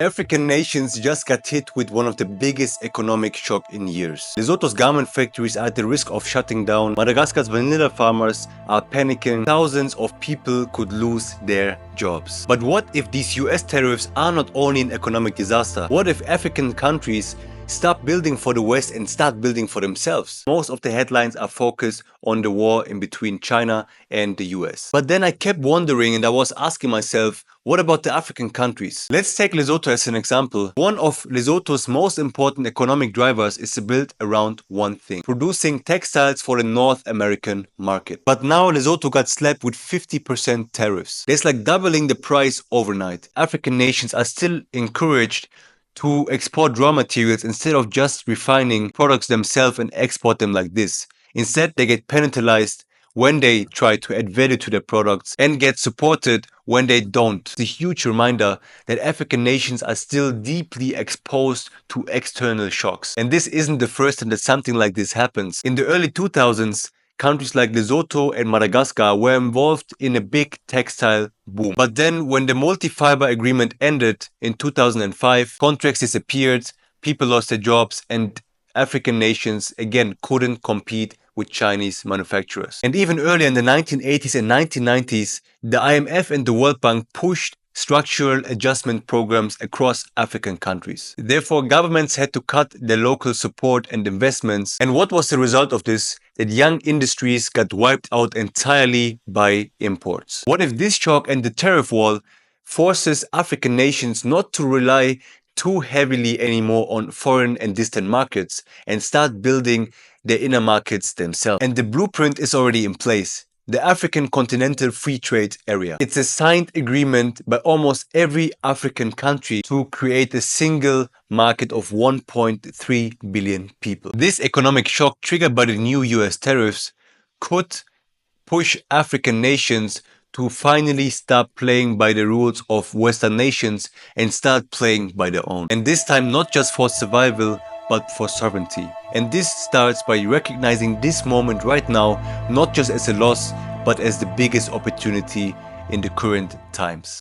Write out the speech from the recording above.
African nations just got hit with one of the biggest economic shocks in years. Lesotho's garment factories are at the risk of shutting down. Madagascar's vanilla farmers are panicking. Thousands of people could lose their jobs. But what if these US tariffs are not only an economic disaster? What if African countries stop building for the West and start building for themselves? Most of the headlines are focused on the war in between China and the US. But then I kept wondering and I was asking myself, what about the African countries? Let's take Lesotho as an example. One of Lesotho's most important economic drivers is built around one thing: producing textiles for the North American market. But now Lesotho got slapped with 50% tariffs. That's like doubling the price overnight. African nations are still encouraged to export raw materials instead of just refining products themselves and export them like this. Instead, they get penalized when they try to add value to their products and get supported when they don't. It's a huge reminder that African nations are still deeply exposed to external shocks. And this isn't the first time that something like this happens. In the early 2000s, countries like Lesotho and Madagascar were involved in a big textile boom. But then when the multi-fiber agreement ended in 2005, contracts disappeared, people lost their jobs, and African nations again couldn't compete with Chinese manufacturers. And even earlier in the 1980s and 1990s, the IMF and the World Bank pushed structural adjustment programs across African countries. Therefore, governments had to cut their local support and investments. And what was the result of this? That young industries got wiped out entirely by imports. What if this shock and the tariff wall forces African nations not to rely too heavily anymore on foreign and distant markets and start building their inner markets themselves? And the blueprint is already in place: the African Continental Free Trade Area. It's a signed agreement by almost every African country to create a single market of 1.3 billion people. This economic shock triggered by the new US tariffs could push African nations to finally stop playing by the rules of Western nations and start playing by their own. And this time not just for survival, but for sovereignty. And this starts by recognizing this moment right now, not just as a loss, but as the biggest opportunity in the current times.